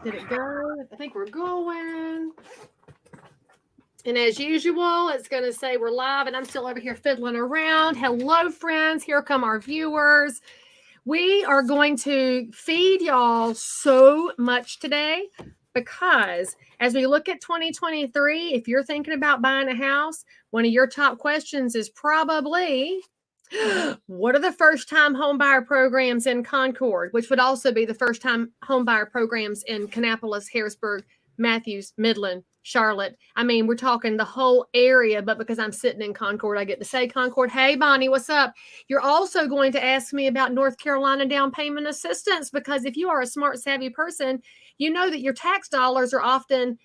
Did it go? I think we're going. And as usual, it's going to say we're live, and I'm still over here fiddling around. Hello, friends. Here come our viewers. We are going to feed y'all so much today because as we look at 2023, if you're thinking about buying a house, one of your top questions is probably, what are the first-time homebuyer programs in Concord, which would also be the first-time homebuyer programs in Kannapolis, Harrisburg, Matthews, Midland, Charlotte. I mean, we're talking the whole area, but because I'm sitting in Concord, I get to say Concord. Hey, Bonnie, what's up? You're also going to ask me about North Carolina down payment assistance, because if you are a smart, savvy person, you know that your tax dollars are often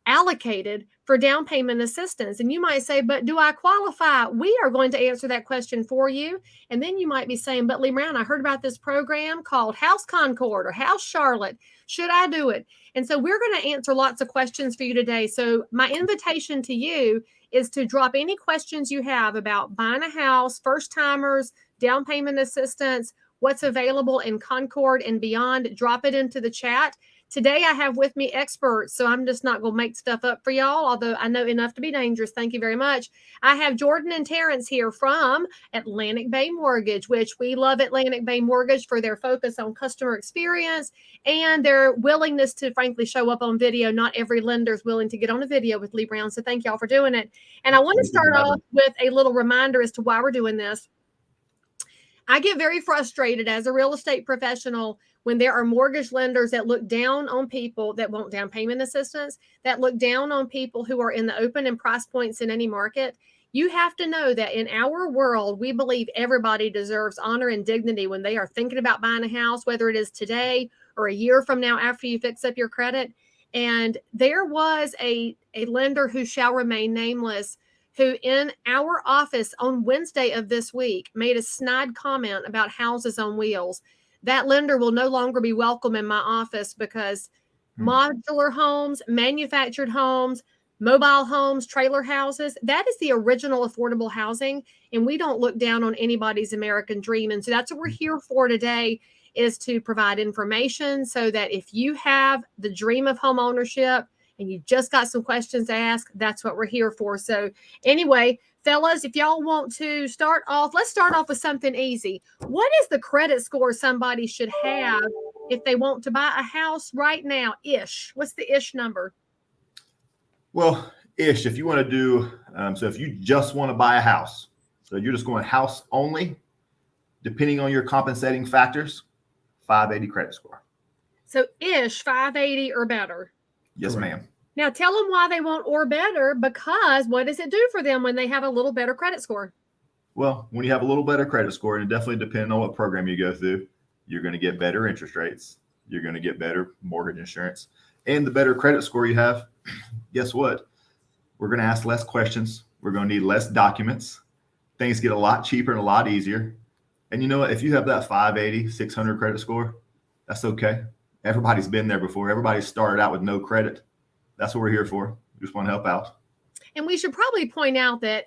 allocated for down payment assistance. And you might say, but do I qualify? We are going to answer that question for you. And then you might be saying, but Leigh Brown, I heard about this program called House Concord or House Charlotte. Should I do it? And so we're going to answer lots of questions for you today. So my invitation to you is to drop any questions you have about buying a house, first timers, down payment assistance, what's available in Concord and beyond. Drop it into the chat. Today, I have with me experts, so I'm just not going to make stuff up for y'all, although I know enough to be dangerous. Thank you very much. I have Jordan and Terrence here from Atlantic Bay Mortgage, which we love Atlantic Bay Mortgage for their focus on customer experience and their willingness to, frankly, show up on video. Not every lender is willing to get on a video with Leigh Brown, so thank y'all for doing it. And I want to start off with a little reminder as to why we're doing this. I get very frustrated as a real estate professional when there are mortgage lenders that look down on people that want down payment assistance, that look down on people who are in the open and price points in any market. You have to know that in our world, we believe everybody deserves honor and dignity when they are thinking about buying a house, whether it is today or a year from now after you fix up your credit. And there was a lender who shall remain nameless who in our office on Wednesday of this week made a snide comment about houses on wheels. That lender will no longer be welcome in my office because modular homes, manufactured homes, mobile homes, trailer houses, that is the original affordable housing. And we don't look down on anybody's American dream. And so that's what we're here for today, is to provide information so that if you have the dream of home ownership and you just got some questions to ask, that's what we're here for. So anyway, fellas, if y'all want to start off, let's start off with something easy. What is the credit score somebody should have if they want to buy a house right now? Ish. What's the ish number? Well, ish, if you want to do, so if you just want to buy a house, so you're just going house only, depending on your compensating factors, 580 credit score. So ish, 580 or better. Yes, ma'am. Now tell them why they want or better, because what does it do for them when they have a little better credit score? Well, when you have a little better credit score, and it definitely depends on what program you go through, you're going to get better interest rates. You're going to get better mortgage insurance. And the better credit score you have, guess what? We're going to ask less questions. We're going to need less documents. Things get a lot cheaper and a lot easier. And you know what? If you have that 580, 600 credit score, that's okay. Everybody's been there before. Everybody started out with no credit. That's what we're here for. We just want to help out. And we should probably point out that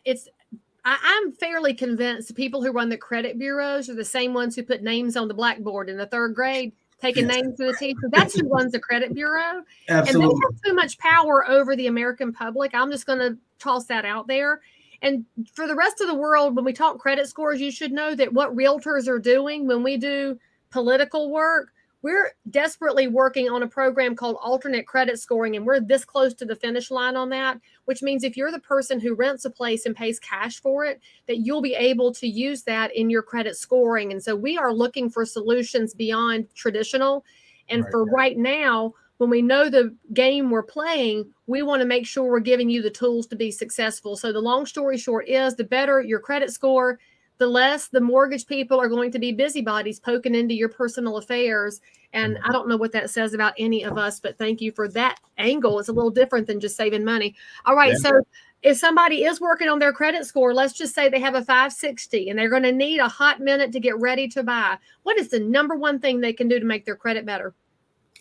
I'm fairly convinced the people who run the credit bureaus are the same ones who put names on the blackboard in the third grade, taking names to the teacher. That's who runs the credit bureau. Absolutely. And they have so much power over the American public. I'm just going to toss that out there. And for the rest of the world, when we talk credit scores, you should know that what realtors are doing when we do political work, we're desperately working on a program called alternate credit scoring, and we're this close to the finish line on that, which means if you're the person who rents a place and pays cash for it, that you'll be able to use that in your credit scoring. And so we are looking for solutions beyond traditional. And for right now, when we know the game we're playing, we want to make sure we're giving you the tools to be successful. So the long story short is, the better your credit score, the less the mortgage people are going to be busybodies poking into your personal affairs. And I don't know what that says about any of us, but thank you for that angle. It's a little different than just saving money. All right. Yeah. So if somebody is working on their credit score, let's just say they have a 560 and they're going to need a hot minute to get ready to buy. What is the number one thing they can do to make their credit better?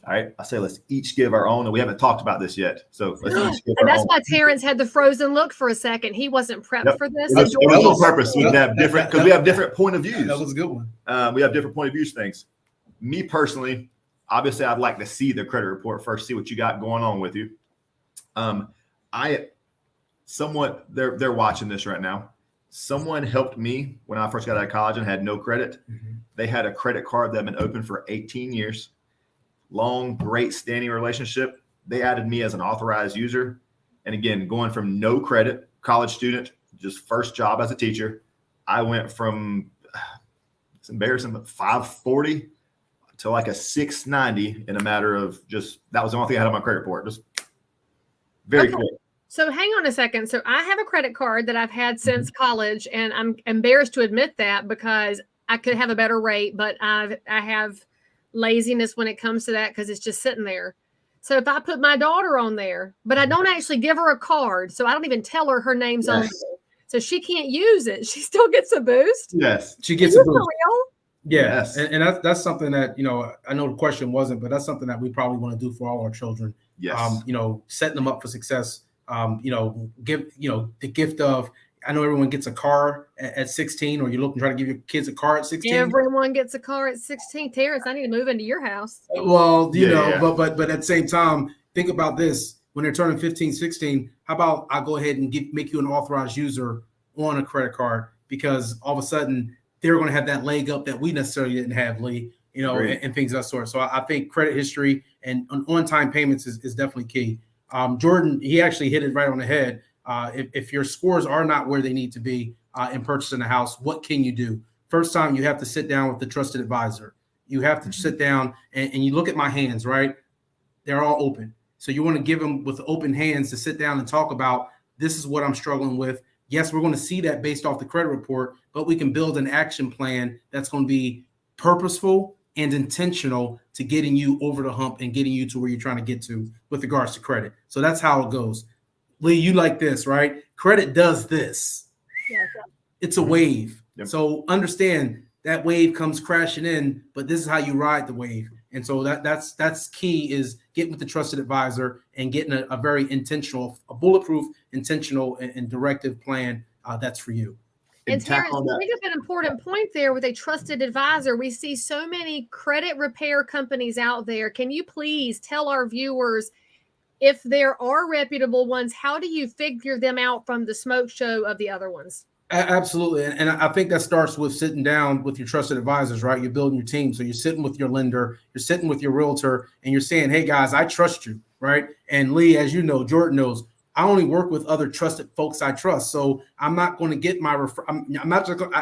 All right. I say let's each give our own, and we haven't talked about this yet. So let's each give our own. Why Terrence had the frozen look for a second. He wasn't prepped for this. It was on purpose. We have different, because we have different point of views. That was a good one. We have different point of views things. Me personally, obviously I'd like to see the credit report first, see what you got going on with you. They're watching this right now. Someone helped me when I first got out of college and had no credit. Mm-hmm. They had a credit card that had been open for 18 years. Long, great standing relationship. They added me as an authorized user. And again, going from no credit, college student, just first job as a teacher, I went from, it's embarrassing, but 540 to like a 690 in a matter of that was the only thing I had on my credit report. Just very quick. So hang on a second. So I have a credit card that I've had since college, and I'm embarrassed to admit that because I could have a better rate, but I have laziness when it comes to that because it's just sitting there. So if I put my daughter on there, but I don't actually give her a card, so I don't even tell her name's on there, so she can't use it, she still gets a boost? Yes. She gets a boost. For real? Yes. And that's something that, I know the question wasn't, but that's something that we probably want to do for all our children. Yes. Setting them up for success. Give, the gift of, I know everyone gets a car at 16, or you're looking to try to give your kids a car at 16. Everyone gets a car at 16. Terrence, I need to move into your house. Well, but at the same time, think about this. When they're turning 15, 16, how about I go ahead and make you an authorized user on a credit card, because all of a sudden they're going to have that leg up that we necessarily didn't have, Leigh, and things of that sort. So I think credit history and on-time payments is definitely key. Jordan, he actually hit it right on the head. If your scores are not where they need to be in purchasing a house, what can you do? First time, you have to sit down with the trusted advisor. You have to sit down and you look at my hands, right? They're all open. So you want to give them with open hands to sit down and talk about, this is what I'm struggling with. Yes, we're going to see that based off the credit report, but we can build an action plan that's going to be purposeful and intentional to getting you over the hump and getting you to where you're trying to get to with regards to credit. So that's how it goes. Leigh, you like this, right? Credit does this. Yeah. It's a wave. Yep. So understand that wave comes crashing in, but this is how you ride the wave. And so that's key, is getting with the trusted advisor and getting a very intentional, a bulletproof, intentional and directive plan that's for you. And Terrence, you bring up an important point there with a trusted advisor. We see so many credit repair companies out there. Can you please tell our viewers, if there are reputable ones, how do you figure them out from the smoke show of the other ones? Absolutely. And I think that starts with sitting down with your trusted advisors, right? You're building your team. So you're sitting with your lender, you're sitting with your realtor, and you're saying, hey, guys, I trust you, right? And Leigh, as you know, Jordan knows, I only work with other trusted folks I trust. So I'm not going to get my I'm not just going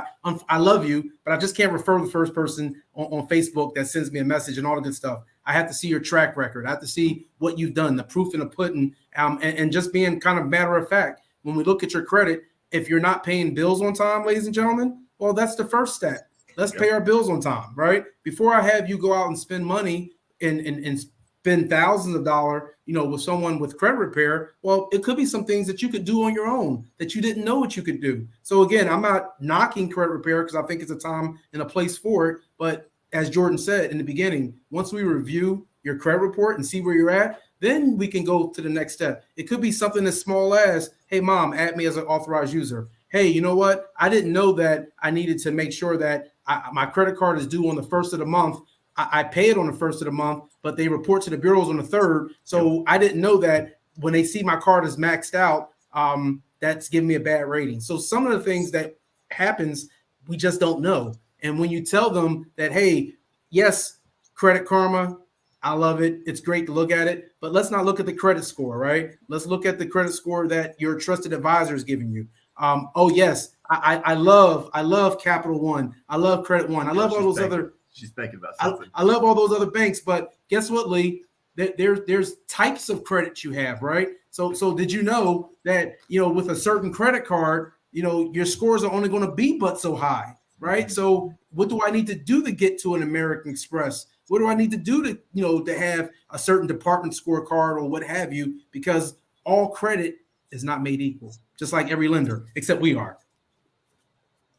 I love you, but I just can't refer the first person on Facebook that sends me a message and all the good stuff. I have to see your track record. I have to see what you've done, the proof in the pudding, and just being kind of matter of fact. When we look at your credit, if you're not paying bills on time, ladies and gentlemen, well, that's the first step. Let's pay our bills on time, right? Before I have you go out and spend money and spend thousands of dollars, with someone with credit repair, well, it could be some things that you could do on your own that you didn't know what you could do. So again, I'm not knocking credit repair because I think it's a time and a place for it. But as Jordan said in the beginning, once we review your credit report and see where you're at, then we can go to the next step. It could be something as small as, hey, mom, add me as an authorized user. Hey, you know what? I didn't know that I needed to make sure that my credit card is due on the first of the month. I pay it on the first of the month, but they report to the bureaus on the third. So I didn't know that when they see my card is maxed out, that's giving me a bad rating. So some of the things that happens, we just don't know. And when you tell them that, hey, yes, Credit Karma, I love it. It's great to look at it, but let's not look at the credit score, right? Let's look at the credit score that your trusted advisor is giving you. Oh yes, I love Capital One. I love Credit One. I love all those other. She's thinking about something. I love all those other banks, but guess what, Leigh? There's types of credit you have, right? So did you know that with a certain credit card, your scores are only going to be but so high, right? So what do I need to do to get to an American Express? What do I need to do to have a certain department scorecard or what have you? Because all credit is not made equal, just like every lender, except we are.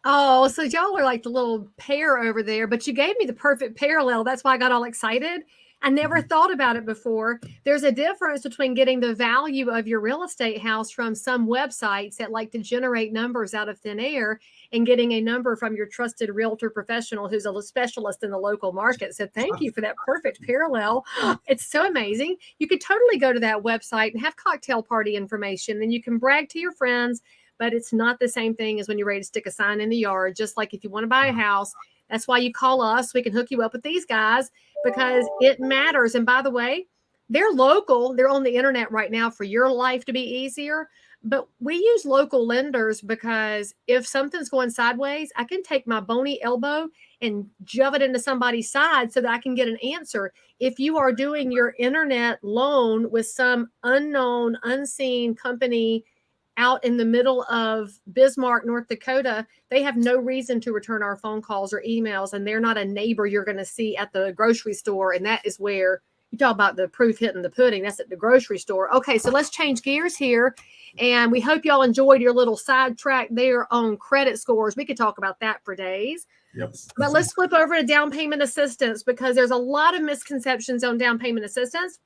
Oh, so y'all are like the little pair over there, but you gave me the perfect parallel. That's why I got all excited. I never thought about it before. There's a difference between getting the value of your real estate house from some websites that like to generate numbers out of thin air and getting a number from your trusted realtor professional who's a specialist in the local market. So thank you for that perfect parallel. It's so amazing. You could totally go to that website and have cocktail party information, and you can brag to your friends, but it's not the same thing as when you're ready to stick a sign in the yard. Just like if you want to buy a house, that's why you call us. We can hook you up with these guys because it matters. And by the way, they're local. They're on the internet right now for your life to be easier. But we use local lenders because if something's going sideways, I can take my bony elbow and shove it into somebody's side so that I can get an answer. If you are doing your internet loan with some unknown, unseen company out in the middle of Bismarck, North Dakota, they have no reason to return our phone calls or emails, and they're not a neighbor you're going to see at the grocery store. And that is where you talk about the proof hitting the pudding. That's at the grocery store. Okay, so let's change gears here. And we hope y'all enjoyed your little sidetrack there on credit scores. We could talk about that for days. Yep. But let's flip over to down payment assistance because there's a lot of misconceptions on down payment assistance.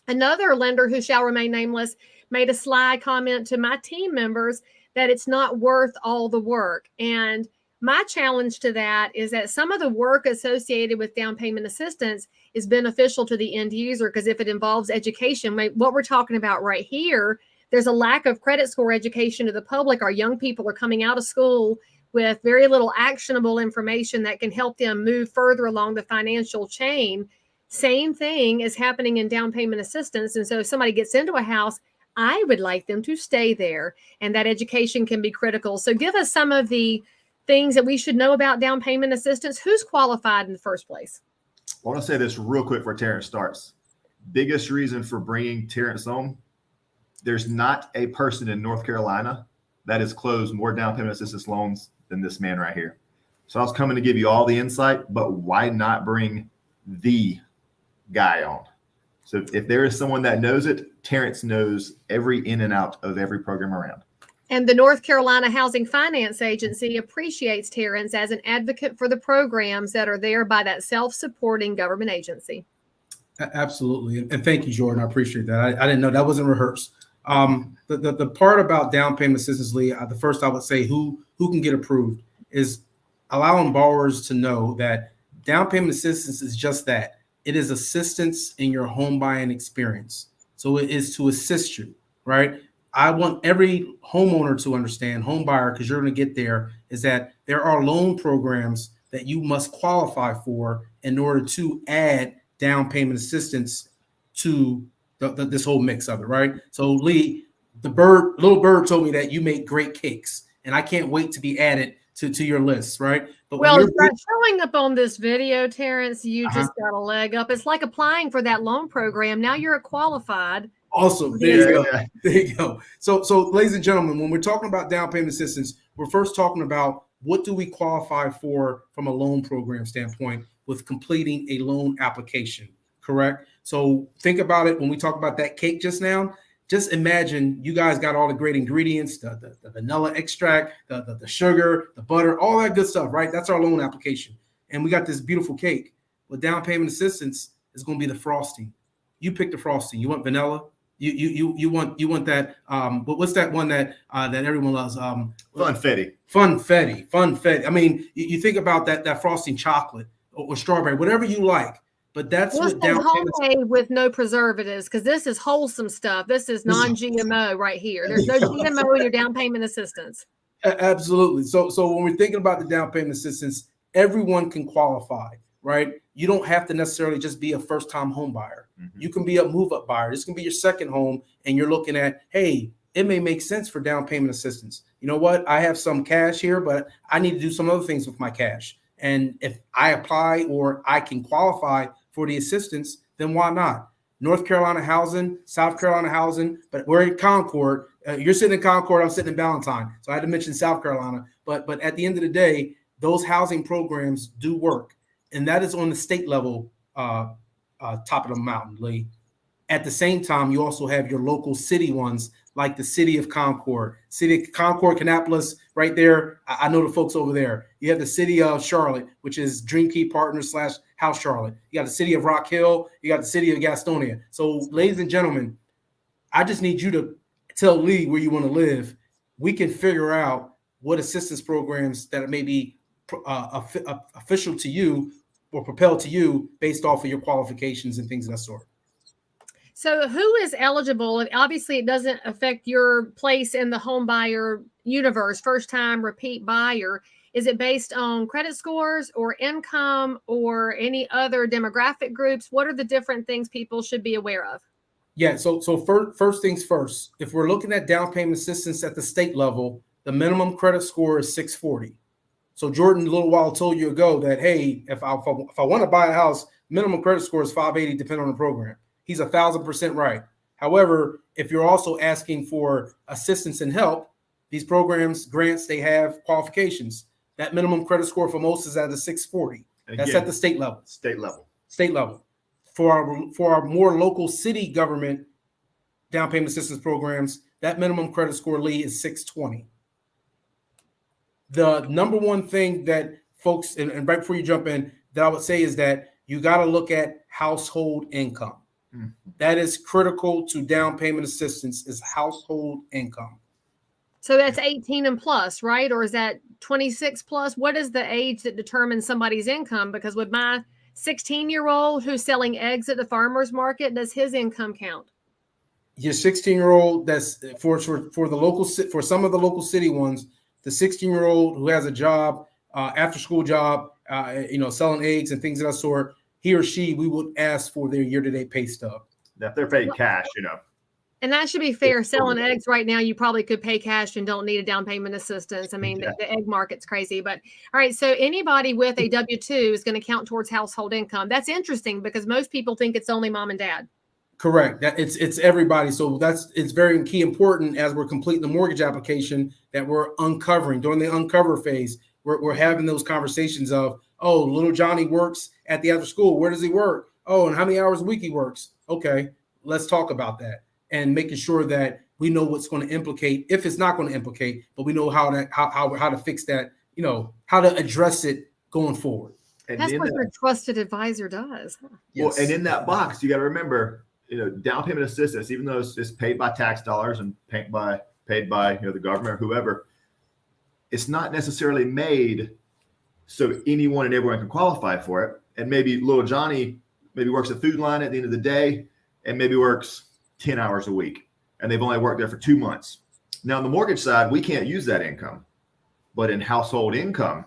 Another lender who shall remain nameless made a sly comment to my team members that it's not worth all the work. And my challenge to that is that some of the work associated with down payment assistance is beneficial to the end user because if it involves education, what we're talking about right here, there's a lack of credit score education to the public. Our young people are coming out of school with very little actionable information that can help them move further along the financial chain. Same thing is happening in down payment assistance. And so if somebody gets into a house, I would like them to stay there, and that education can be critical. So give us some of the things that we should know about down payment assistance. Who's qualified in the first place? I want to say this real quick before Terrence starts. Biggest reason for bringing Terrence on, there's not a person in North Carolina that has closed more down payment assistance loans than this man right here. So I was coming to give you all the insight, but why not bring the guy on? So if there is someone that knows it, Terrence knows every in and out of every program around. And the North Carolina Housing Finance Agency appreciates Terrence as an advocate for the programs that are there by that self-supporting government agency. Absolutely. And thank you, Jordan. I appreciate that. I didn't know that wasn't rehearsed. The part about down payment assistance, Leigh, the first I would say who can get approved is allowing borrowers to know that down payment assistance is just that. It is assistance in your home buying experience. So it is to assist you, right? I want every homeowner to understand, home buyer, because you're going to get there, is that there are loan programs that you must qualify for in order to add down payment assistance to this whole mix of it, right? So Leigh, little bird told me that you make great cakes, and I can't wait to be added to your list, right? But well, by showing up on this video, Terrence, you just got a leg up. It's like applying for that loan program. Now you're qualified. Awesome. There you go. There you go. So, ladies and gentlemen, when we're talking about down payment assistance, we're first talking about what do we qualify for from a loan program standpoint with completing a loan application, correct? So think about it when we talk about that cake just now. Just imagine you guys got all the great ingredients, the vanilla extract, the sugar, the butter, all that good stuff, right? That's our loan application. And we got this beautiful cake. With down payment assistance is going to be the frosting. You pick the frosting. You want vanilla? You want that? What's that one that everyone loves? Funfetti. Funfetti. I mean, you think about that frosting chocolate or strawberry, whatever you like. But that's what down homemade with no preservatives, because this is wholesome stuff. This is non-GMO right here. There's no GMO in your down payment assistance. Absolutely. So when we're thinking about the down payment assistance, everyone can qualify, right? You don't have to necessarily just be a first-time home buyer. Mm-hmm. You can be a move-up buyer. This can be your second home, and you're looking at, hey, it may make sense for down payment assistance. You know what? I have some cash here, but I need to do some other things with my cash. And if I apply or I can qualify for the assistance, then why not? North Carolina housing, South Carolina housing, but we're in Concord. You're sitting in Concord, I'm sitting in Ballantyne. So I had to mention South Carolina. But at the end of the day, those housing programs do work. And that is on the state level, top of the mountain, Leigh. At the same time, you also have your local city ones, like the city of Concord, Kannapolis, right there. I know the folks over there. You have the city of Charlotte, which is Dream Key Partners / South Charlotte. You got the city of Rock Hill. You got the city of Gastonia. So, ladies and gentlemen, I just need you to tell Leigh where you want to live. We can figure out what assistance programs that may be official to you or propelled to you based off of your qualifications and things of that sort. So who is eligible? Obviously, it doesn't affect your place in the home buyer universe, first time repeat buyer. Is it based on credit scores or income or any other demographic groups? What are the different things people should be aware of? Yeah, so first things first, if we're looking at down payment assistance at the state level, the minimum credit score is 640. So Jordan, a little while told you ago that, hey, if I want to buy a house, minimum credit score is 580, depending on the program. He's 1,000% right. However, if you're also asking for assistance and help, these programs, grants, they have qualifications. That minimum credit score for most is at a 640. That's at the state level. State level. For our more local city government down payment assistance programs, that minimum credit score, Leigh, is 620. The number one thing that folks, and right before you jump in, that I would say is that you got to look at household income. That is critical to down payment assistance, is household income. So that's 18 and plus, right? Or is that 26 plus? What is the age that determines somebody's income? Because with my 16-year-old who's selling eggs at the farmer's market, does his income count? Your 16-year-old, that's for the local, for some of the local city ones, the 16-year-old who has a job, after school job, selling eggs and things of that sort, he or she, we would ask for their year-to-date pay stub. If they're paid cash, And that should be fair. Selling eggs right now, you probably could pay cash and don't need a down payment assistance. I mean, the egg market's crazy. But all right, so anybody with a W-2 is going to count towards household income. That's interesting because most people think it's only mom and dad. Correct. That it's everybody. So it's very key important as we're completing the mortgage application that we're uncovering during the uncover phase. We're having those conversations of, oh, little Johnny works at the after school. Where does he work? Oh, and how many hours a week he works? Okay, let's talk about that. And making sure that we know what's going to implicate, if it's not going to implicate, but we know how to fix that, how to address it going forward. And that's what your trusted advisor does. Huh? Yes. Well, and in that box, you got to remember, down payment assistance, even though it's paid by tax dollars and paid by the government or whoever, it's not necessarily made so anyone and everyone can qualify for it. And maybe little Johnny maybe works a food line at the end of the day and maybe works 10 hours a week, and they've only worked there for 2 months. Now, on the mortgage side, we can't use that income, but in household income,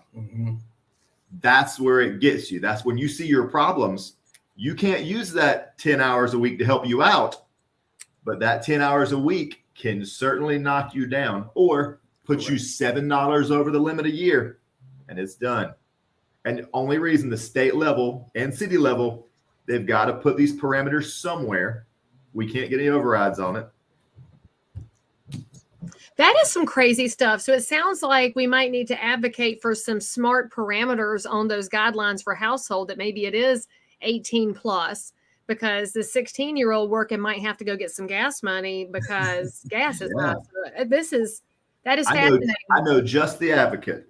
that's where it gets you. That's when you see your problems. You can't use that 10 hours a week to help you out, but that 10 hours a week can certainly knock you down or put you $7 over the limit a year, and it's done. And the only reason the state level and city level, they've got to put these parameters somewhere. We can't get any overrides on it. That is some crazy stuff. So it sounds like we might need to advocate for some smart parameters on those guidelines for household, that maybe it is 18 plus, because the 16-year-old working might have to go get some gas money because gas is not. That is fascinating. I know just the advocate.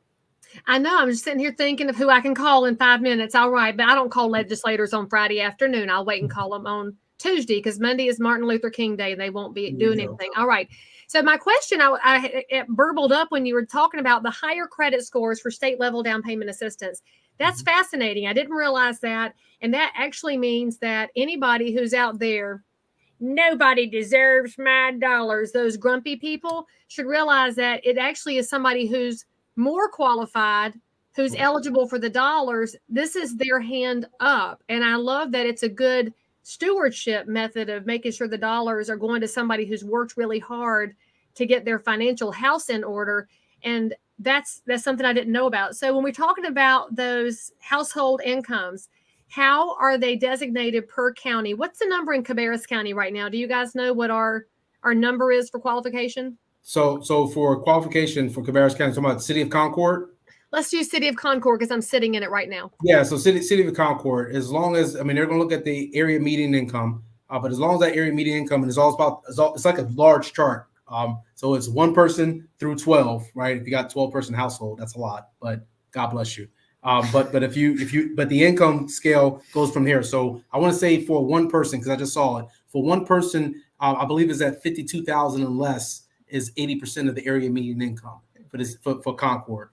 I know. I'm just sitting here thinking of who I can call in 5 minutes. All right. But I don't call legislators on Friday afternoon. I'll wait and call them on Tuesday because Monday is Martin Luther King Day. They won't be doing anything. All right. So my question, it burbled up when you were talking about the higher credit scores for state level down payment assistance. That's fascinating. I didn't realize that. And that actually means that anybody who's out there, nobody deserves my dollars, those grumpy people should realize that it actually is somebody who's more qualified, who's eligible for the dollars. This is their hand up. And I love that it's a good stewardship method of making sure the dollars are going to somebody who's worked really hard to get their financial house in order. And that's something I didn't know about. So when we're talking about those household incomes, how are they designated per county? What's the number in Cabarrus County right now? Do you guys know what our number is for qualification? So for qualification for Cabarrus County, talking about the city of Concord. Let's do city of Concord because I'm sitting in it right now. Yeah, so city of Concord, as long as, they're going to look at the area median income, but as long as that area median income, and it's like a large chart. So it's one person through 12, right? If you got 12-person household, that's a lot, but God bless you. But if you but the income scale goes from here. So I want to say for one person, because I just saw it, for one person, I believe is at 52,000 and less is 80% of the area median income for Concord.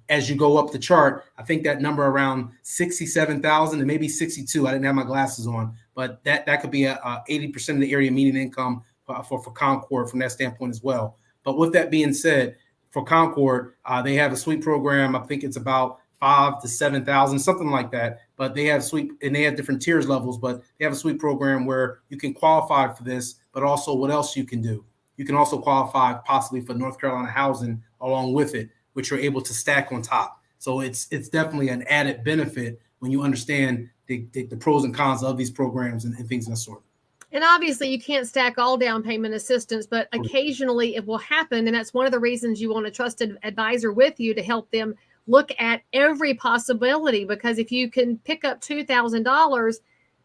As you go up the chart, I think that number around 67,000 and maybe 62. I didn't have my glasses on, but that could be a 80% of the area median income for Concord from that standpoint as well. But with that being said, for Concord, they have a sweep program. I think it's about 5,000 to 7,000, something like that. But they have sweep, and they have different tiers levels. But they have a sweep program where you can qualify for this, but also what else you can do. You can also qualify possibly for North Carolina housing along with it, which you're able to stack on top. So it's definitely an added benefit when you understand the pros and cons of these programs and things of that sort. And obviously you can't stack all down payment assistance, but occasionally it will happen. And that's one of the reasons you want a trusted advisor with you to help them look at every possibility. Because if you can pick up $2,000,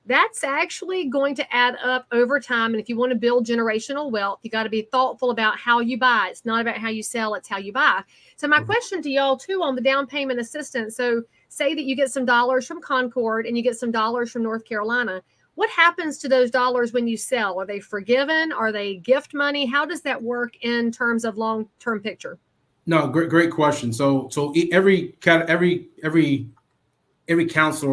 that's actually going to add up over time. And if you want to build generational wealth, you got to be thoughtful about how you buy. It's not about how you sell, it's how you buy. So my question to y'all too on the down payment assistance. So say that you get some dollars from Concord and you get some dollars from North Carolina. What happens to those dollars when you sell? Are they forgiven? Are they gift money? How does that work in terms of long-term picture? No, great question. So every counselor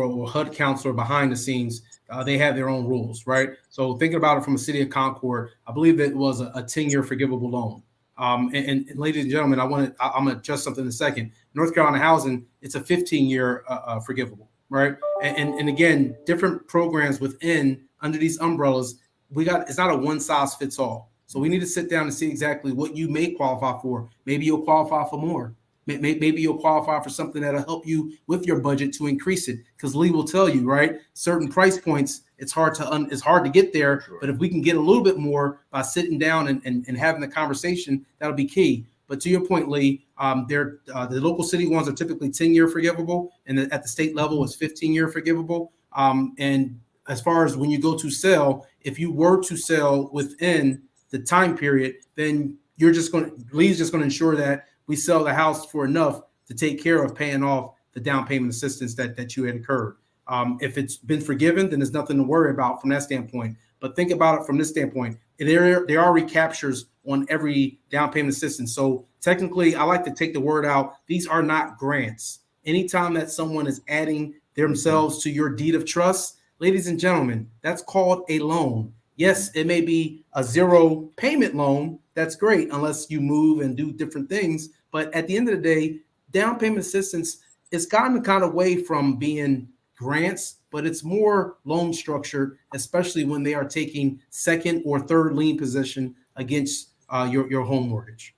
or HUD counselor behind the scenes, they have their own rules, right? So thinking about it from the city of Concord, I believe it was a 10-year forgivable loan. And ladies and gentlemen, I'm gonna adjust something in a second. North Carolina housing, it's a 15-year forgivable, right? And again, different programs within under these umbrellas, it's not a one size fits all. So we need to sit down and see exactly what you may qualify for. Maybe you'll qualify for more. Maybe you'll qualify for something that'll help you with your budget to increase it. Because Leigh will tell you, right? Certain price points, it's hard to get there. Sure. But if we can get a little bit more by sitting down and having the conversation, that'll be key. But to your point, Leigh, the local city ones are typically 10-year forgivable, and at the state level, it's 15-year forgivable. And as far as when you go to sell, if you were to sell within the time period, then Lee's just going to ensure that we sell the house for enough to take care of paying off the down payment assistance that you had incurred. If it's been forgiven, then there's nothing to worry about from that standpoint. But think about it from this standpoint. There are recaptures on every down payment assistance. So technically, I like to take the word out. These are not grants. Anytime that someone is adding themselves to your deed of trust, ladies and gentlemen, that's called a loan. Yes, it may be a zero payment loan. That's great, unless you move and do different things. But at the end of the day, down payment assistance is gotten kind of away from being grants, but it's more loan structured, especially when they are taking second or third lien position against your home mortgage.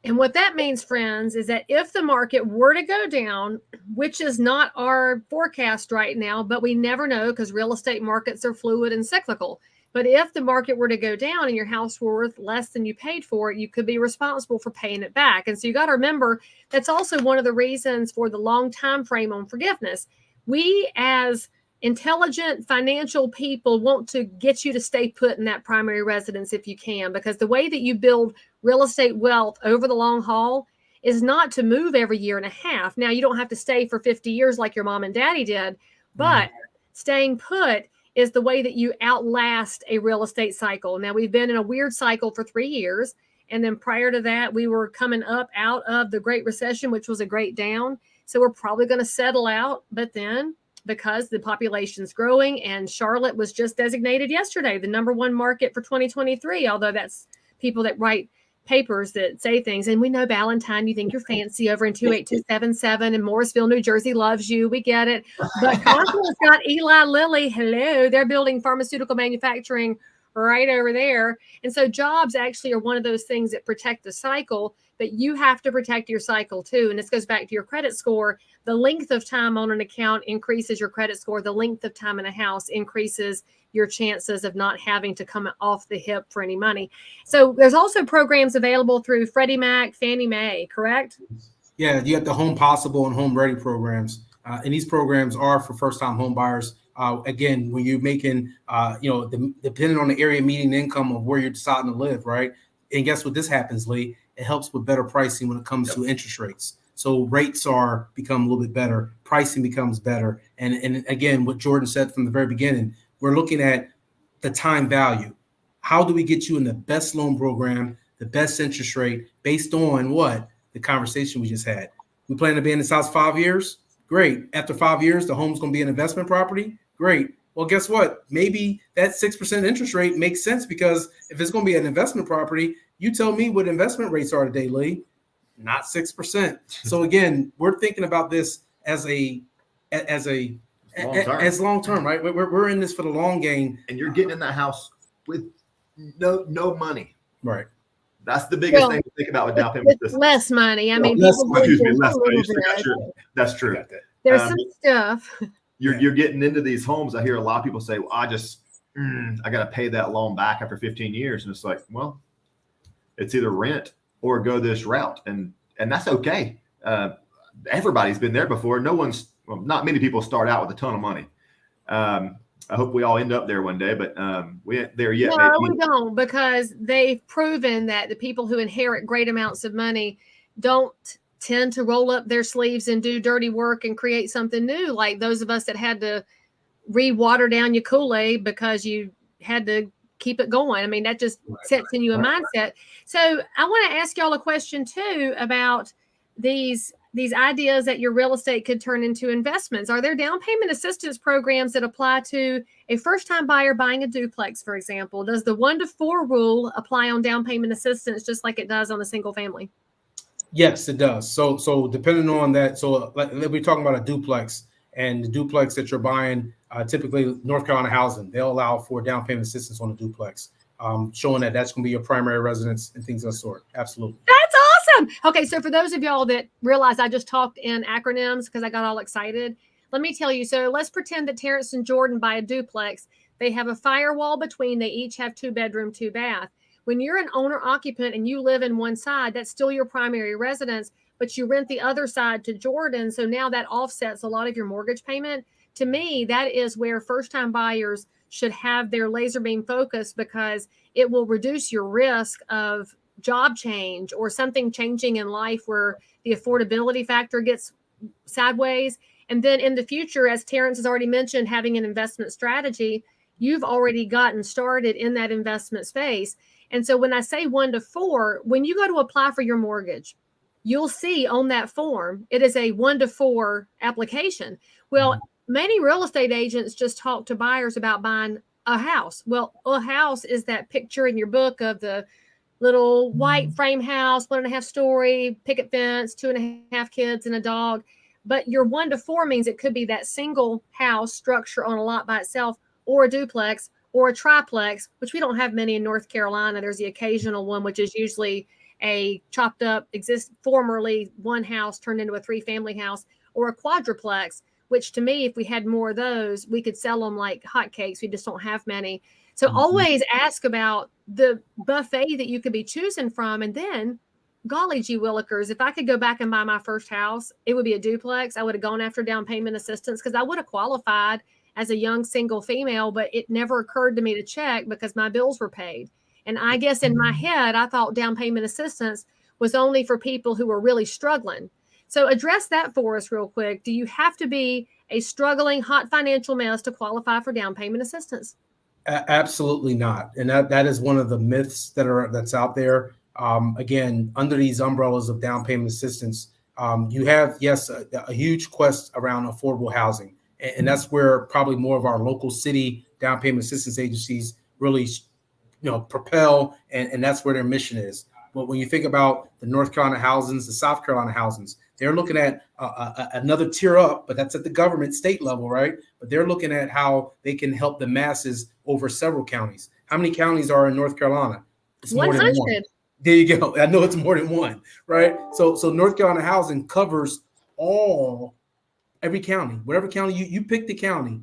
And what that means, friends, is that if the market were to go down, which is not our forecast right now, but we never know because real estate markets are fluid and cyclical. But if the market were to go down and your house were worth less than you paid for it, you could be responsible for paying it back. And so you got to remember, that's also one of the reasons for the long time frame on forgiveness. We as intelligent financial people want to get you to stay put in that primary residence if you can, because the way that you build real estate wealth over the long haul is not to move every year and a half. Now, you don't have to stay for 50 years like your mom and daddy did, but staying put is the way that you outlast a real estate cycle. Now, we've been in a weird cycle for 3 years. And then prior to that, we were coming up out of the Great Recession, which was a great down. So we're probably going to settle out. But then because the population's growing, and Charlotte was just designated yesterday the #1 market for 2023, although that's people that write papers that say things. And we know, Ballantyne, you think you're fancy over in 28277, and Morrisville, New Jersey loves you. We get it. But Concord's got Eli Lilly. Hello. They're building pharmaceutical manufacturing right over there. And so jobs actually are one of those things that protect the cycle, but you have to protect your cycle too. And this goes back to your credit score. The length of time on an account increases your credit score. The length of time in a house increases your chances of not having to come off the hip for any money. So there's also programs available through Freddie Mac, Fannie Mae, correct? Yeah, you have the Home Possible and Home Ready programs. And these programs are for first-time home buyers. Again, when you're making, depending on the area median income of where you're deciding to live, right? And guess what this happens, Leigh? It helps with better pricing when it comes to interest rates. So rates become a little bit better, pricing becomes better. And again, what Jordan said from the very beginning, we're looking at the time value. How do we get you in the best loan program, the best interest rate based on what? The conversation we just had. We plan to be in this house 5 years? Great. After 5 years, the home's going to be an investment property? Great. Well, guess what? Maybe that 6% interest rate makes sense, because if it's going to be an investment property, you tell me what investment rates are today, Leigh. Not 6%. So again, we're thinking about this as long term, right? We're in this for the long game. And you're getting in that house with no money. Right. That's the biggest thing to think about with down payment assistance. Less money. I mean, less money. That's true. There's some stuff. You're getting into these homes. I hear a lot of people say, well, I got to pay that loan back after 15 years. And it's like, well, it's either rent or go this route. And that's okay. Everybody's been there before. Not many people start out with a ton of money. I hope we all end up there one day, but we ain't there yet. No, we don't, because they've proven that the people who inherit great amounts of money don't tend to roll up their sleeves and do dirty work and create something new, like those of us that had to re-water down your Kool-Aid because you had to keep it going. I mean, that just sets in you a mindset. So I want to ask y'all a question too about these ideas that your real estate could turn into investments. Are there down payment assistance programs that apply to a first-time buyer buying a duplex, for example? Does the 1-to-4 rule apply on down payment assistance just like it does on a single family? Yes, it does. So depending on that, so like we're talking about a duplex, and the duplex that you're buying, typically North Carolina housing, they'll allow for down payment assistance on a duplex, showing that that's going to be your primary residence and things of that sort. Absolutely. That's awesome. Okay, so for those of y'all that realize I just talked in acronyms because I got all excited, let me tell you. So let's pretend that Terrence and Jordan buy a duplex. They have a firewall between. They each have 2-bedroom, 2-bath. When you're an owner occupant and you live in one side, that's still your primary residence, but you rent the other side to Jordan. So now that offsets a lot of your mortgage payment. To me, that is where first-time buyers should have their laser beam focus, because it will reduce your risk of job change or something changing in life where the affordability factor gets sideways. And then in the future, as Terrence has already mentioned, having an investment strategy, you've already gotten started in that investment space. And so when I say 1-to-4, when you go to apply for your mortgage, you'll see on that form, it is a 1-to-4 application. Well, many real estate agents just talk to buyers about buying a house. Well, a house is that picture in your book of the little white frame house, 1.5 story, picket fence, 2.5 kids and a dog. But your 1-to-4 means it could be that single house structure on a lot by itself, or a duplex, or a triplex, which we don't have many in North Carolina. There's the occasional one, which is usually a chopped up, formerly one house turned into a 3-family house, or a quadruplex, which to me, if we had more of those, we could sell them like hotcakes. We just don't have many. So always ask about the buffet that you could be choosing from. And then, golly gee willikers, if I could go back and buy my first house, it would be a duplex. I would have gone after down payment assistance because I would have qualified as a young single female, but it never occurred to me to check because my bills were paid. And I guess in my head, I thought down payment assistance was only for people who were really struggling. So address that for us real quick. Do you have to be a struggling, hot financial mess to qualify for down payment assistance? Absolutely not. And that is one of the myths that's out there. Again, under these umbrellas of down payment assistance, you have, yes, a huge quest around affordable housing. And that's where probably more of our local city down payment assistance agencies really, propel, and that's where their mission is. But when you think about the North Carolina housings, the South Carolina housings, they're looking at another tier up, but that's at the government state level, right? But they're looking at how they can help the masses over several counties. How many counties are in North Carolina? It's 100. More than one. There you go. I know it's more than one, right? So North Carolina housing covers every county, whatever county you pick the county,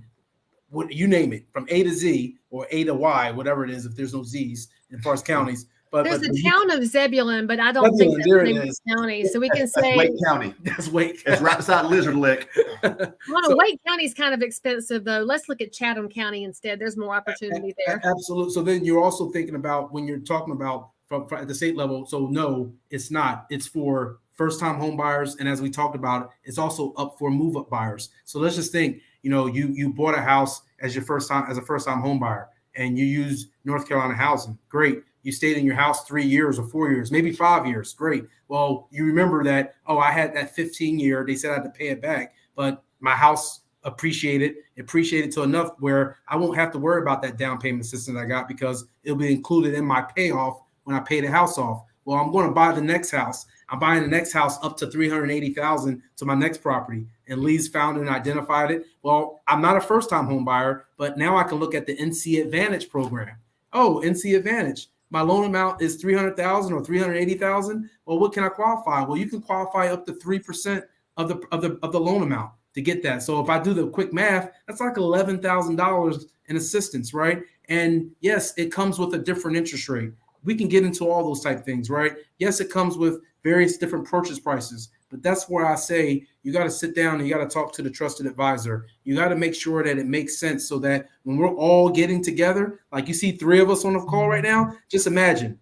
you name it, from A to Z or A to Y, whatever it is, if there's no Z's in far as counties. There's a town of Zebulon, but I don't think that's the name of the county. So we can say Wake County. That's Wake. It's right beside Lizard Lick. Wake County is kind of expensive, though. Let's look at Chatham County instead. There's more opportunity there. Absolutely. So then you're also thinking about, when you're talking about from at the state level. So no, it's not. It's for first-time home buyers, and as we talked about, it's also up for move-up buyers. So let's just think, you bought a house as a first-time home buyer, and you use North Carolina housing. Great. You stayed in your house 3 years or 4 years, maybe 5 years. Great. Well, you remember that, I had that 15-year. They said I had to pay it back, but my house appreciated to enough where I won't have to worry about that down payment assistance I got because it'll be included in my payoff when I pay the house off. Well, I'm going to buy the next house. I'm buying the next house up to $380,000 to my next property. And Leigh's found and identified it. Well, I'm not a first-time home buyer, but now I can look at the NC Advantage program. Oh, NC Advantage. My loan amount is $300,000 or $380,000. Well, what can I qualify? Well, you can qualify up to 3% of the loan amount to get that. So if I do the quick math, that's like $11,000 in assistance, right? And yes, it comes with a different interest rate. We can get into all those type of things, right? Yes, it comes with various different purchase prices, but that's where I say you got to sit down and you got to talk to the trusted advisor. You got to make sure that it makes sense so that when we're all getting together, like you see 3 of us on the call right now, just imagine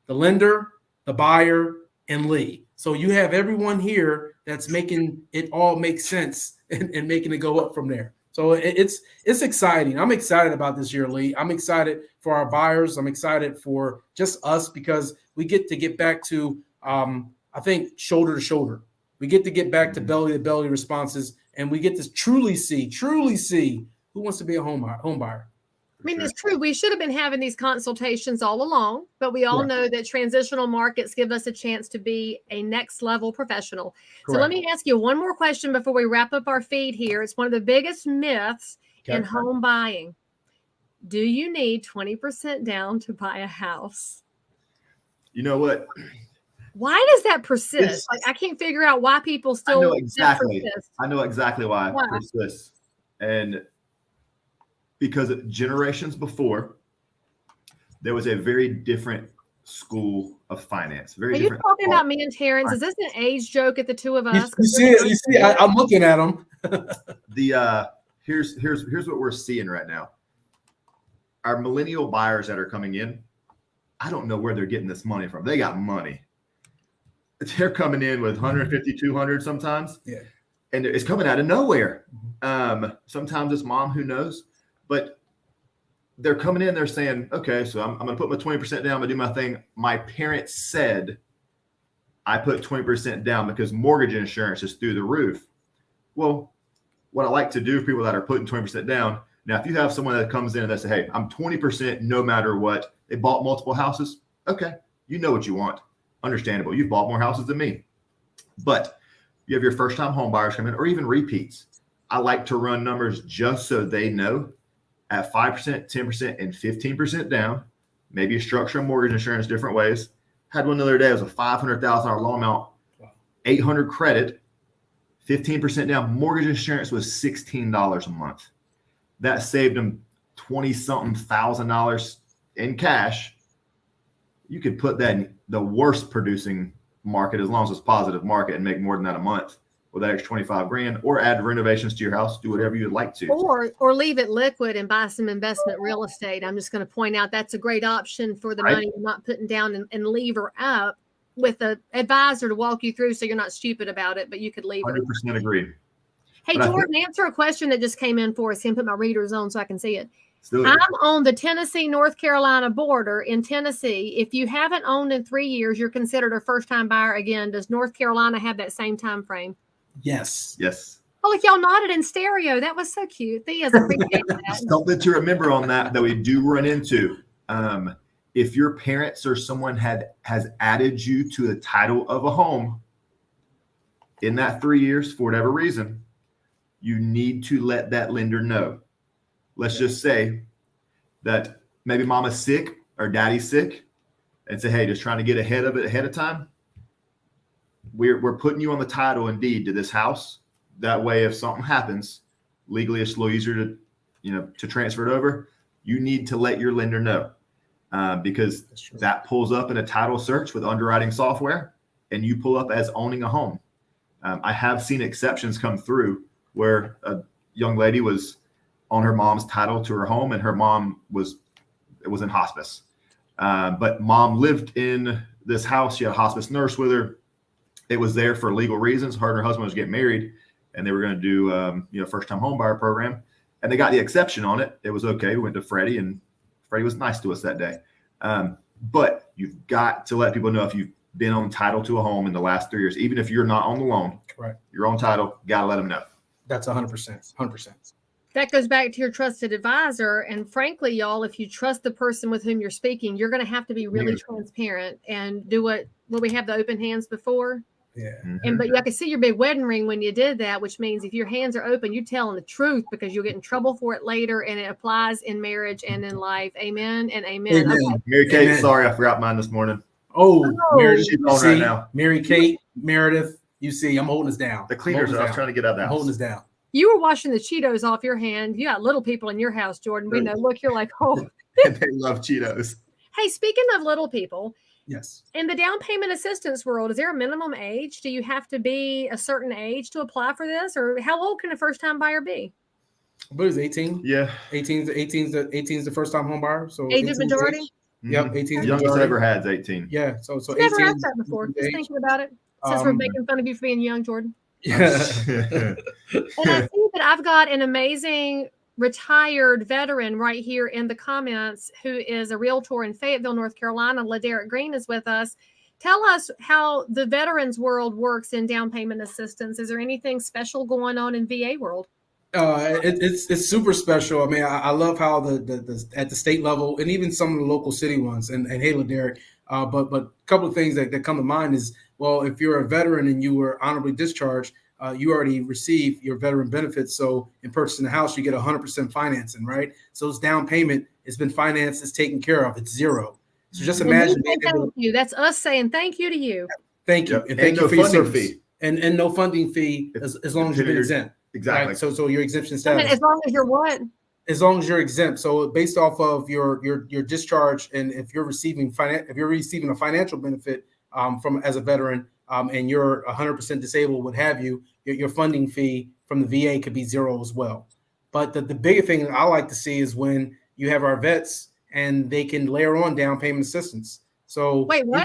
the lender, the buyer, and Leigh. So you have everyone here that's making it all make sense and making it go up from there. So it's exciting. I'm excited about this year, Leigh. I'm excited for our buyers. I'm excited for just us because we get back to, I think, shoulder to shoulder. We get to get back to belly responses, and we get to truly see who wants to be a home buyer. I mean, it's true. We should have been having these consultations all along, but we all know that transitional markets give us a chance to be a next level professional. Correct. So let me ask you one more question before we wrap up our feed here. It's one of the biggest myths in home buying. Do you need 20% down to buy a house? You know what? Why does that persist? I can't figure out why people still persist. I know exactly why it persists. And because generations before, there was a very different school of finance. Are you talking about me and Terrence? Is this an age joke at the two of us? You see, I'm looking at them. Here's what we're seeing right now. Our millennial buyers that are coming in, I don't know where they're getting this money from. They got money. They're coming in with 150, 200 sometimes. Yeah. And it's coming out of nowhere. Sometimes it's mom, who knows? But they're coming in, they're saying, okay, so I'm going to put my 20% down, I'm going to do my thing. My parents said I put 20% down because mortgage insurance is through the roof. Well, what I like to do for people that are putting 20% down, now, if you have someone that comes in and they say, hey, I'm 20% no matter what, they bought multiple houses, okay, you know what you want. Understandable. You've bought more houses than me. But you have your first-time home buyers come in or even repeats. I like to run numbers just so they know at 5%, 10%, and 15% down, maybe you structure mortgage insurance different ways. Had one the other day, it was a $500,000 loan amount, 800 credit, 15% down. Mortgage insurance was $16 a month. That saved them $20-something thousand in cash. You could put that in the worst producing market as long as it's positive market and make more than that a month with that extra 25 grand, or add renovations to your house, do whatever you'd like to. Or leave it liquid and buy some investment real estate. I'm just going to point out that's a great option for the money you're not putting down and lever up with an advisor to walk you through so you're not stupid about it, but you could leave 100% it. agree. Hey, Jordan, answer a question that just came in for us. Can put my readers on so I can see it. I'm on the Tennessee-North Carolina border in Tennessee. If you haven't owned in 3 years, you're considered a first-time buyer again. Does North Carolina have that same time frame? Yes. Oh, look, y'all nodded in stereo. That was so cute. Thea's appreciate that. Something to remember on that we do run into. If your parents or someone has added you to the title of a home in that 3 years for whatever reason, you need to let that lender know. Let's just say that maybe mama's sick or daddy's sick and say, hey, just trying to get ahead of it ahead of time. We're putting you on the title and deed to this house. That way, if something happens, legally it's a little easier to transfer it over. You need to let your lender know because that pulls up in a title search with underwriting software, and you pull up as owning a home. I have seen exceptions come through where a young lady was on her mom's title to her home, and her mom was in hospice. But mom lived in this house. She had a hospice nurse with her. It was there for legal reasons. Her and her husband was getting married, and they were going to do first-time home buyer program. And they got the exception on it. It was okay. We went to Freddie, and Freddie was nice to us that day. But you've got to let people know if you've been on title to a home in the last 3 years, even if you're not on the loan, Correct. You're on title, got to let them know. That's 100%. 100%. That goes back to your trusted advisor. And frankly, y'all, if you trust the person with whom you're speaking, you're going to have to be really transparent and do what we have the open hands before. Yeah. And but I can see your big wedding ring when you did that, which means if your hands are open, you're telling the truth because you'll get in trouble for it later, and it applies in marriage and in life. Amen and amen. Amen. Okay. Mary Kate, Amen. sorry, I forgot mine this morning. Oh, Meredith, She's you on see, right now. Mary Kate, Meredith, you see, I'm holding us down. The cleaners, I was trying to get out of the I'm house. holding us down. You were washing the Cheetos off your hand. You got little people in your house, Jordan. We know. Look, you're like, oh. And they love Cheetos. Hey, speaking of little people, Yes. in the down payment assistance world, is there a minimum age? Do you have to be a certain age to apply for this? Or how old can a first-time buyer be? What is it, 18? Yeah. 18 is the first time home buyer. So Age of majority? Yep, 18 is Youngest majority. ever had is 18. Yeah, so I've never 18 asked that before. Just age. thinking about it. Since we're making fun of you for being young, Jordan. Yeah. And I see that I've got an amazing retired veteran right here in the comments who is a realtor in Fayetteville, North Carolina. LaDerek Green is with us. Tell us how the veterans world works in down payment assistance. Is there anything special going on in VA world? It's super special. I mean, I love how the at the state level and even some of the local city ones and hey, LaDerek, but a couple of things that come to mind is, well, if you're a veteran and you were honorably discharged, you already receive your veteran benefits. So in purchasing a house, you get 100% financing, right? So it's down payment. It's been financed. It's taken care of. It's zero. So just imagine. Thank you. That's us saying thank you to you. Thank you. Yep. And thank And you no for your funding service. fee. And no funding fee as long as you've been exempt. Exactly. Right? So your exemption I status. mean, as long as you're what? As long as you're exempt. So based off of your discharge, and if you're receiving a financial benefit from as a veteran, and you're 100% disabled, what have you, your funding fee from the VA could be zero as well. But the bigger thing that I like to see is when you have our vets and they can layer on down payment assistance. So wait, what?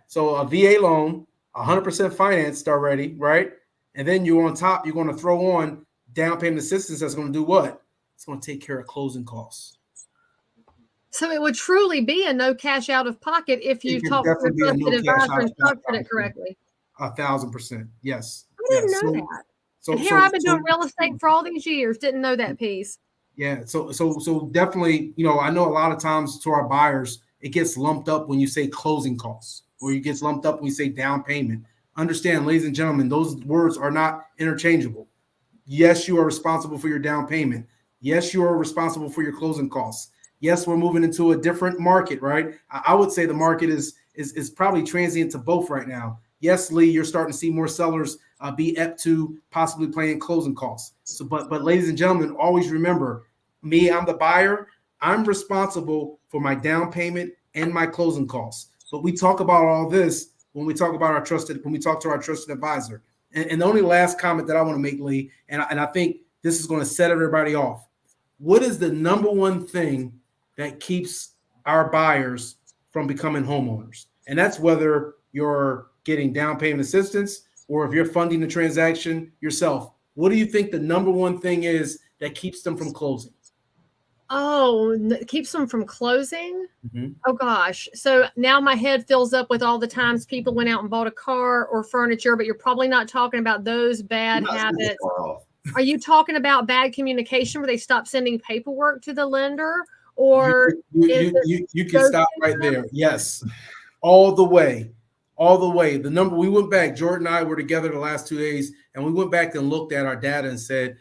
So a VA loan, 100% financed already, right? And then you're on top, you're going to throw on down payment assistance that's going to do what? It's going to take care of closing costs. So it would truly be a no cash out of pocket if you talk to your trusted advisor and structured it correctly. 1,000%. Yes. I didn't know that. And here I've been doing real estate for all these years. Didn't know that piece. Yeah. So definitely, I know a lot of times to our buyers, it gets lumped up when you say closing costs, or it gets lumped up when you say down payment. Understand, ladies and gentlemen, those words are not interchangeable. Yes, you are responsible for your down payment. Yes, you are responsible for your closing costs. Yes, we're moving into a different market, right? I would say the market is probably transient to both right now. Yes, Leigh, you're starting to see more sellers be apt to possibly paying closing costs. So, but ladies and gentlemen, always remember, me, I'm the buyer. I'm responsible for my down payment and my closing costs. But we talk about all this when we talk to our trusted advisor. And the only last comment that I want to make, Leigh, and I think this is going to set everybody off. What is the number one thing that keeps our buyers from becoming homeowners? And that's whether you're getting down payment assistance or if you're funding the transaction yourself. What do you think the number one thing is that keeps them from closing? Oh, keeps them from closing? Mm-hmm. Oh, gosh. So now my head fills up with all the times people went out and bought a car or furniture, but you're probably not talking about those bad habits. Are you talking about bad communication where they stop sending paperwork to the lender? Or you can stop right there. Yes. All the way. The number, we went back, Jordan and I were together the last 2 days, and we went back and looked at our data and said,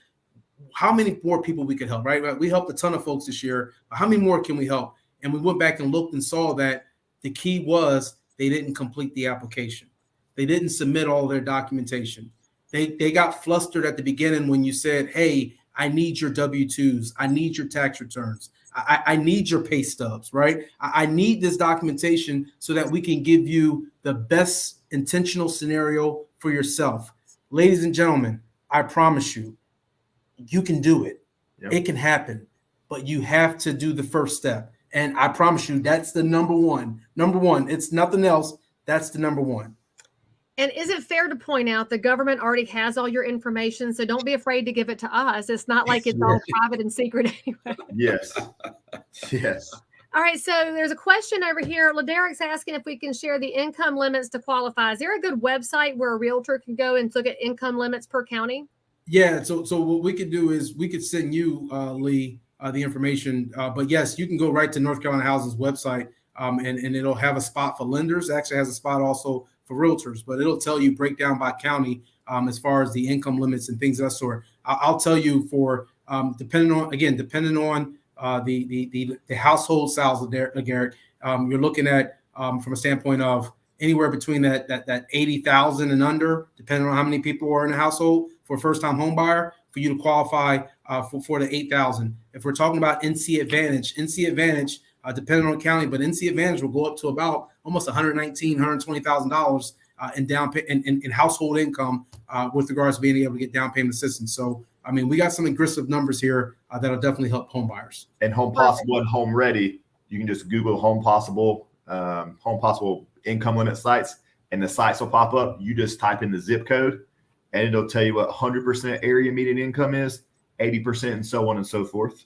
how many more people we could help, right? We helped a ton of folks this year, but how many more can we help? And we went back and looked and saw that the key was they didn't complete the application. They didn't submit all their documentation. They got flustered at the beginning when you said, hey, I need your W-2s. I need your tax returns. I need your pay stubs, right? I need this documentation so that we can give you the best intentional scenario for yourself. Ladies and gentlemen, I promise you, you can do it. Yep. It can happen, but you have to do the first step. And I promise you, that's the number one. Number one. It's nothing else. That's the number one. And is it fair to point out the government already has all your information, so don't be afraid to give it to us. It's not like it's all private and secret anyway. Yes. Yes. All right, so there's a question over here. Laderek's asking if we can share the income limits to qualify. Is there a good website where a realtor can go and look at income limits per county? Yeah, so what we could do is we could send you, Leigh, the information. But yes, you can go right to North Carolina House's website, and it'll have a spot for lenders. It actually has a spot also for realtors, but it'll tell you breakdown by county as far as the income limits and things of that sort. I'll tell you for depending on the household size of Garrett, you're looking at from a standpoint of anywhere between that 80,000 and under, depending on how many people are in the household for a first-time home buyer, for you to qualify for the 8,000. If we're talking about NC Advantage, depending on the county, but NC Advantage will go up to about almost $119,000, $120,000 in household income with regards to being able to get down payment assistance. So, I mean, we got some aggressive numbers here that'll definitely help home buyers. And Home Possible and Home Ready, you can just Google Home Possible income limit sites, and the sites will pop up. You just type in the zip code, and it'll tell you what 100% area median income is, 80%, and so on and so forth.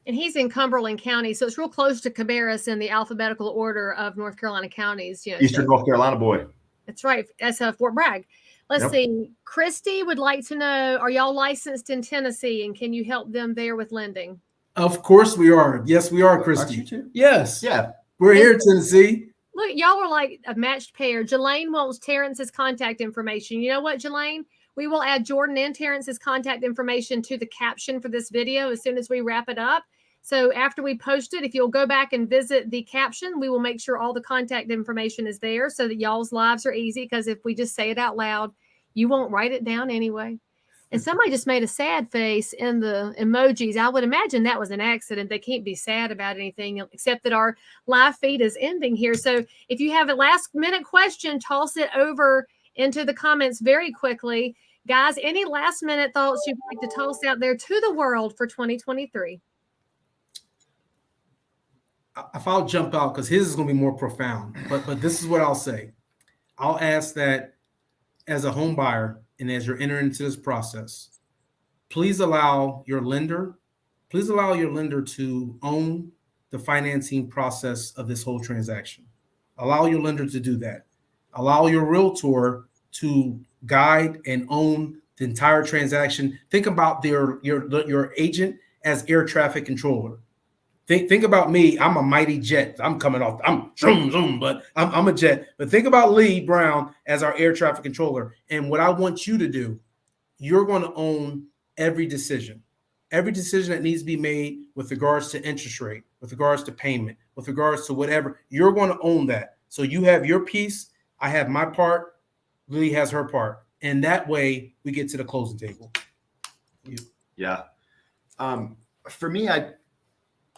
And he's in Cumberland County, so it's real close to Cabarrus in the alphabetical order of North Carolina counties. You know, Eastern North Carolina boy. That's right. That's Fort Bragg. Let's see. Christy would like to know, are y'all licensed in Tennessee, and can you help them there with lending? Of course we are. Yes, we are, Christy. Yes. Yeah. We're here in Tennessee. Look, y'all are like a matched pair. Jelaine wants Terrence's contact information. You know what, Jelaine? We will add Jordan and Terrence's contact information to the caption for this video as soon as we wrap it up. So after we post it, if you'll go back and visit the caption, we will make sure all the contact information is there so that y'all's lives are easy. Because if we just say it out loud, you won't write it down anyway. And somebody just made a sad face in the emojis. I would imagine that was an accident. They can't be sad about anything except that our live feed is ending here. So if you have a last minute question, toss it over into the comments very quickly. Guys, any last minute thoughts you'd like to toss out there to the world for 2023? If I'll jump out, because his is going to be more profound, but this is what I'll say. I'll ask that as a home buyer and as you're entering into this process, please allow your lender to own the financing process of this whole transaction. Allow your lender to do that. Allow your realtor to guide and own the entire transaction. Think about your agent as air traffic controller. Think about me. I'm a mighty jet. I'm zoom, zoom, but I'm a jet. But think about Leigh Brown as our air traffic controller. And what I want you to do, you're going to own every decision that needs to be made with regards to interest rate, with regards to payment, with regards to whatever. You're going to own that. So you have your piece. I have my part. Leigh has her part. And that way we get to the closing table. Yeah. For me,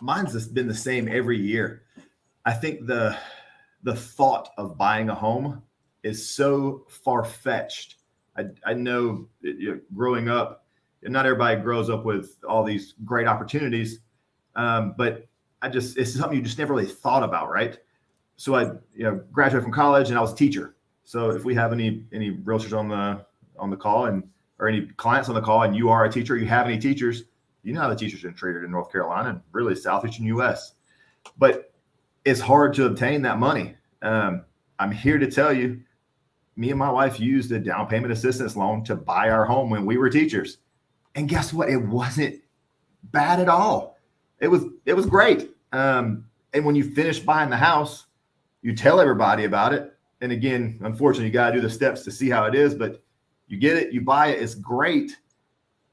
mine's just been the same every year. I think the thought of buying a home is so far-fetched. I know, growing up, not everybody grows up with all these great opportunities, but it's something you just never really thought about, right? So I graduated from college and I was a teacher. So if we have any realtors on the call or any clients on the call, and you are a teacher, you have any teachers, you know how the teachers are treated in North Carolina and really southeastern U.S. But it's hard to obtain that money. I'm here to tell you, me and my wife used a down payment assistance loan to buy our home when we were teachers. And guess what? It wasn't bad at all. It was great. And when you finish buying the house, you tell everybody about it. And again, unfortunately, you got to do the steps to see how it is, but you get it, you buy it, it's great.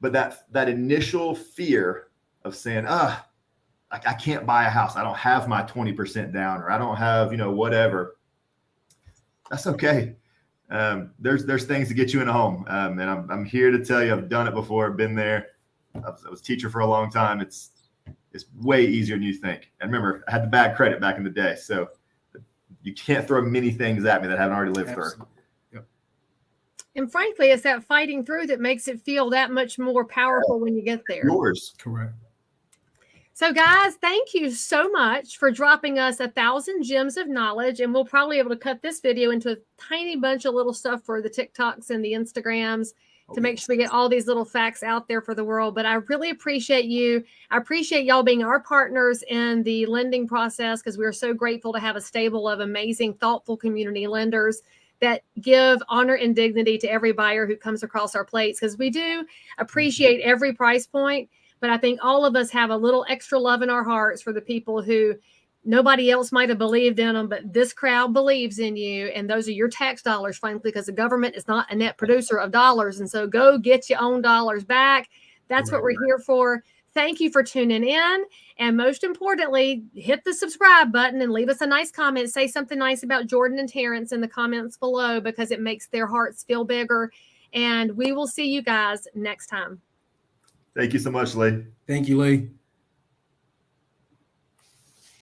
But that initial fear of saying, I can't buy a house. I don't have my 20% down, or I don't have, whatever. That's okay. There's things to get you in a home. And I'm here to tell you, I've done it before. I've been there. I was a teacher for a long time. It's way easier than you think. And remember, I had the bad credit back in the day. So you can't throw many things at me that I haven't already lived through. And frankly, it's that fighting through that makes it feel that much more powerful when you get there. Yours. Correct. So, guys, thank you so much for dropping us 1,000 gems of knowledge. And we'll probably be able to cut this video into a tiny bunch of little stuff for the TikToks and the Instagrams to make sure we get all these little facts out there for the world. But I really appreciate you. I appreciate y'all being our partners in the lending process, because we are so grateful to have a stable of amazing, thoughtful community lenders that give honor and dignity to every buyer who comes across our plates, because we do appreciate every price point. But I think all of us have a little extra love in our hearts for the people who nobody else might have believed in them, but this crowd believes in you. And those are your tax dollars, frankly, because the government is not a net producer of dollars. And so go get your own dollars back. That's what we're here for. Thank you for tuning in. And most importantly, hit the subscribe button and leave us a nice comment. Say something nice about Jordan and Terrence in the comments below, because it makes their hearts feel bigger. And we will see you guys next time. Thank you so much, Leigh. Thank you, Leigh.